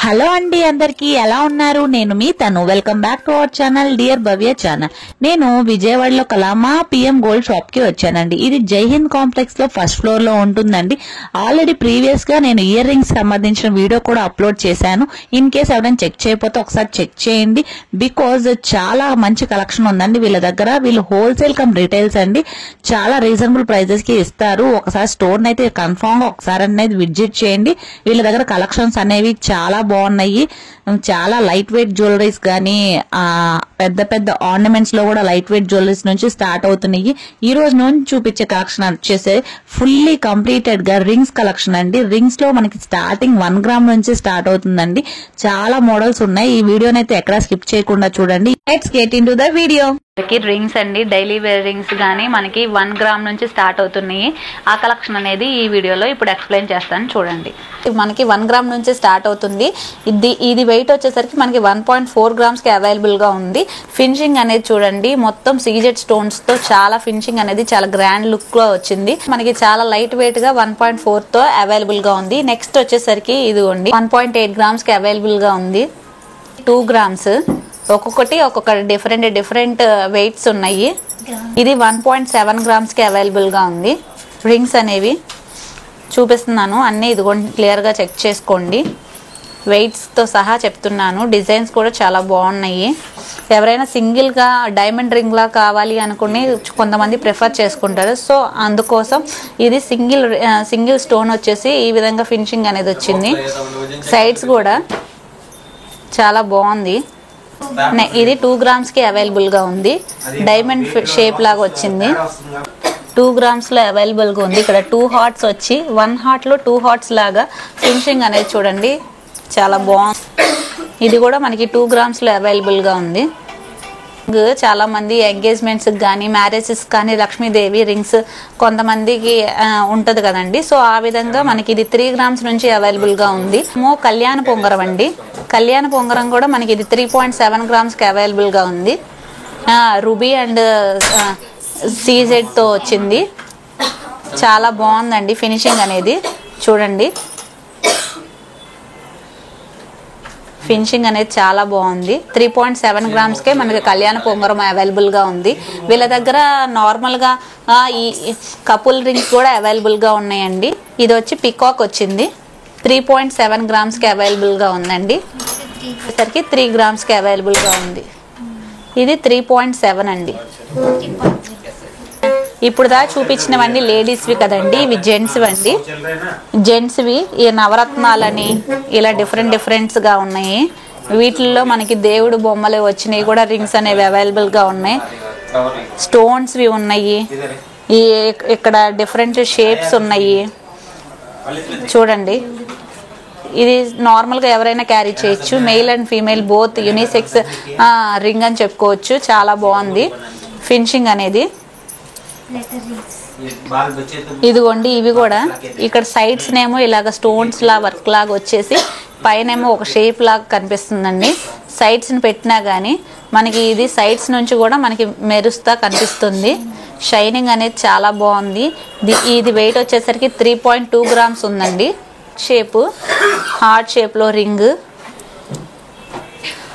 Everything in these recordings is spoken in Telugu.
హలో అండి, అందరికి ఎలా ఉన్నారు? నేను మీ తను. Welcome back to our channel dear Bhavya channel. నేను విజయవాడలో కలామా పిఎం గోల్డ్ షాప్ కి వచ్చానండి. ఇది జై హింద్ కాంప్లెక్స్ లో ఫస్ట్ ఫ్లోర్ లో ఉంటుందండి. ఆల్రెడీ ప్రీవియస్ గా నేను ఇయర్ రింగ్స్ సంబంధించిన వీడియో కూడా అప్లోడ్ చేశాను. ఇన్ కేస్ ఎవరైనా చెక్ చేయకపోతే ఒకసారి చెక్ చేయండి. బికాజ్ చాలా మంచి కలెక్షన్ ఉందండి వీళ్ళ దగ్గర. వీళ్ళు హోల్సేల్ కమ్ రిటైల్స్ అండి. చాలా రీజనబుల్ ప్రైజెస్ కి ఇస్తారు. ఒకసారి స్టోర్ అయితే కన్ఫర్మ్ గా ఒకసారి అనేది విజిట్ చేయండి. వీళ్ళ దగ్గర కలెక్షన్స్ అనేవి చాలా బాగున్నాయి. చాలా లైట్ వెయిట్ జ్యువెలరీస్ గానీ పెద్ద పెద్ద ఆర్నమెంట్స్ లో కూడా లైట్ వెయిట్ జ్యువెలరీస్ నుంచి స్టార్ట్ అవుతున్నాయి. ఈ రోజు నుంచి చూపించే కలెక్షన్ వచ్చేసి ఫుల్లీ కంప్లీటెడ్ గా రింగ్స్ కలెక్షన్ అండి. రింగ్స్ లో మనకి స్టార్టింగ్ 1 గ్రామ్ నుంచి స్టార్ట్ అవుతుందండి. చాలా మోడల్స్ ఉన్నాయి. ఈ వీడియోని అయితే ఎక్కడా స్కిప్ చేయకుండా చూడండి. Let's get into the video. Rings అండి, డైలీ వేర్ రింగ్స్ గానీ మనకి 1 గ్రామ్ నుంచి స్టార్ట్ అవుతున్నాయి. ఆ కలెక్షన్ అనేది ఈ వీడియోలో ఇప్పుడు ఎక్స్ప్లెయిన్ చేస్తాను చూడండి. మనకి 1 గ్రామ్ నుంచి స్టార్ట్ అవుతుంది. ఇది వెయిట్ వచ్చేసరికి మనకి 1.4 గ్రామ్స్ కి అవైలబుల్ గా ఉంది. ఫినిషింగ్ అనేది చూడండి, మొత్తం సీజెడ్ స్టోన్స్ తో చాలా ఫినిషింగ్ అనేది చాలా గ్రాండ్ లుక్ లో వచ్చింది. మనకి చాలా లైట్ వెయిట్ గా 1.4 తో అవైలబుల్ గా ఉంది. నెక్స్ట్ వచ్చేసరికి ఇదిగోండి 1.8 గ్రామ్స్ కి అవైలబుల్ గా ఉంది. 2 గ్రామ్స్ ఒక్కొక్కటి ఒక్కొక్క డిఫరెంట్ వెయిట్స్ ఉన్నాయి. ఇది 1.7 గ్రామ్స్ కి అవైలబుల్ గా ఉంది. రింగ్స్ అనేవి చూపిస్తున్నాను అన్ని, ఇదిగోండి క్లియర్ గా చెక్ చేసుకోండి. వెయిట్స్ తో సహా చెప్తున్నాను. డిజైన్స్ కూడా చాలా బాగున్నాయి. ఎవరైనా సింగిల్ గా డైమండ్ రింగ్ లా కావాలి అనుకుని కొంతమంది ప్రిఫర్ చేసుకుంటారు. సో అందుకోసం ఇది సింగిల్ స్టోన్ వచ్చేసి ఈ విధంగా ఫినిషింగ్ అనేది వచ్చింది. సైడ్స్ కూడా చాలా బాగుంది. ఇది 2 గ్రామ్స్ కి అవైలబుల్ గా ఉంది. డైమండ్ షేప్ లాగా వచ్చింది. 2 గ్రామ్స్ లో అవైలబుల్ గా ఉంది. ఇక్కడ 2 హార్ట్స్ వచ్చి 1 హార్ట్ లో 2 హార్ట్స్ లాగా ఫినిషింగ్ అనేది చూడండి, చాలా బాగుంది. ఇది కూడా మనకి 2 గ్రామ్స్ లో అవైలబుల్ గా ఉంది. చాలా మంది ఎంగేజ్మెంట్స్ కానీ మ్యారేజెస్ కానీ లక్ష్మీదేవి రింగ్స్ కొంతమందికి ఉంటది కదండి. సో ఆ విధంగా మనకి ఇది 3 గ్రామ్స్ నుంచి అవైలబుల్ గా ఉంది. కళ్యాణ పొంగరం అండి. కళ్యాణ పొంగరం కూడా మనకి ఇది 3.7 గ్రామ్స్ కి అవైలబుల్ గా ఉంది. రూబీ అండ్ సీజెడ్ తో వచ్చింది. చాలా బాగుందండి ఫినిషింగ్ అనేది చూడండి. ఫినిషింగ్ అనేది చాలా బాగుంది. 3.7 గ్రామ్స్ కే మనకి కళ్యాణ పొంగరం అవైలబుల్ గా ఉంది. వీళ్ళ దగ్గర నార్మల్ గా ఈ కపుల్ రింగ్స్ కూడా అవైలబుల్ గా ఉన్నాయండి. ఇది వచ్చి పికాక్ వచ్చింది. 3.7 గ్రామ్స్ కి అవైలబుల్ గా ఉందండి. సరికి 3 గ్రామ్స్ కి అవైలబుల్ గా ఉంది. ఇది 3.7 అండి. ఇప్పుడు దా చూపించినవన్నీ లేడీస్వి కదండి, ఇవి జెంట్స్వి అండి. జెంట్స్వి ఈ నవరత్నాలని ఇలా డిఫరెంట్స్ గా ఉన్నాయి. వీటిల్లో మనకి దేవుడు బొమ్మలు వచ్చినాయి కూడా రింగ్స్ అనేవి అవైలబుల్ గా ఉన్నాయి. స్టోన్స్వి ఉన్నాయి. ఇక్కడ డిఫరెంట్ షేప్స్ ఉన్నాయి చూడండి. ఇది నార్మల్ గా ఎవరైనా క్యారీ చేయొచ్చు. Male and female both unisex ring అని చెప్పుకోవచ్చు. చాలా బాగుంది ఫినిషింగ్ అనేది. ఇదిగోండి ఇవి కూడా ఇక్కడ సైడ్స్ నేమో ఇలాగ స్టోన్స్ లా వర్క్ లాగా వచ్చేసి పైనేమో ఒక షేప్ లాగా కనిపిస్తుందండి. సైడ్స్ ని పెట్టినా గానీ మనకి ఇది సైడ్స్ నుంచి కూడా మనకి మెరుస్తా కనిపిస్తుంది. షైనింగ్ అనేది చాలా బాగుంది. ఇది వెయిట్ వచ్చేసరికి 3.2 గ్రామ్స్ ఉందండి. షేప్ హార్ట్ షేప్ లో రింగ్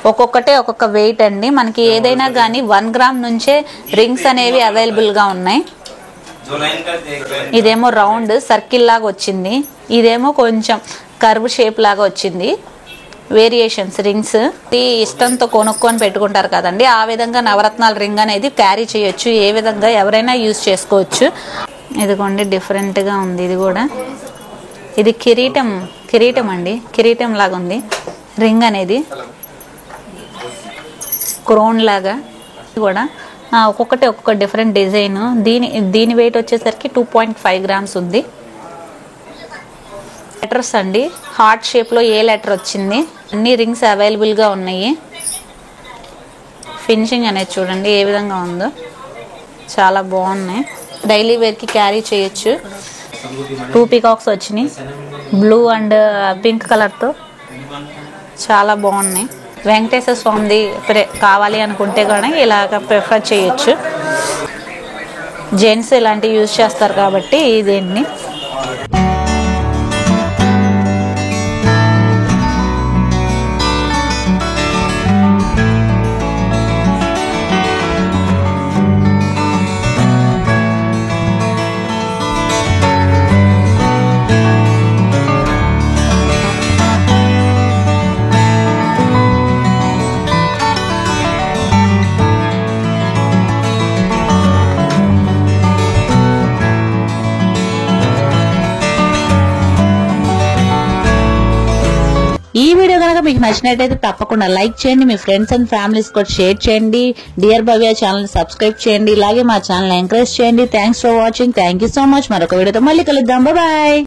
ఒక్కొక్కటే ఒక్కొక్క వెయిట్ అండి. మనకి ఏదైనా కానీ 1 గ్రామ్ నుంచే రింగ్స్ అనేవి అవైలబుల్ గా ఉన్నాయి. ఇదేమో రౌండ్ సర్కిల్ లాగా వచ్చింది. ఇదేమో కొంచెం కర్వ్ షేప్ లాగా వచ్చింది. వేరియేషన్స్ రింగ్స్ ఇష్టంతో కొనుక్కొని పెట్టుకుంటారు కదండి, ఆ విధంగా నవరత్నాల రింగ్ అనేది క్యారీ చేయొచ్చు. ఏ విధంగా ఎవరైనా యూజ్ చేసుకోవచ్చు. ఇదిగోండి డిఫరెంట్ గా ఉంది. ఇది కూడా ఇది కిరీటం అండి. కిరీటం లాగా ఉంది రింగ్ అనేది, క్రోన్ లాగా. కూడా ఒక్కొక్కటి ఒక్కొక్క డిఫరెంట్ డిజైన్. దీని వెయిట్ వచ్చేసరికి 2.5 గ్రామ్స్ ఉంది. లెటర్స్ అండి, హార్ట్ షేప్ లో ఏ లెటర్ వచ్చింది. అన్ని రింగ్స్ అవైలబుల్ గా ఉన్నాయి. ఫినిషింగ్ అనేది చూడండి ఏ విధంగా ఉందో, చాలా బాగున్నాయి. డైలీ వేర్ కి క్యారీ చేయొచ్చు. 2 పికాక్స్ వచ్చినాయి బ్లూ అండ్ పింక్ కలర్ తో, చాలా బాగున్నాయి. వెంకటేశ్వర స్వామిది కావాలి అనుకుంటే కూడా ఇలాగ ప్రిఫర్ చేయొచ్చు. జెంట్స్ ఇలాంటివి యూజ్ చేస్తారు కాబట్టి దీన్ని ఈ వీడియో కనుక మీకు నచ్చినట్టయితే తప్పకుండా లైక్ చేయండి, మీ ఫ్రెండ్స్ అండ్ ఫ్యామిలీస్ కూడా షేర్ చేయండి, డియర్ భవ్య ఛానల్ సబ్స్క్రైబ్ చేయండి, ఇలాగే మా ఛానల్ ఎంకరేజ్ చేయండి. Thanks for watching. Thank you so much. మరొక వీడియోతో మళ్ళీ కలుద్దాం. బాయ్.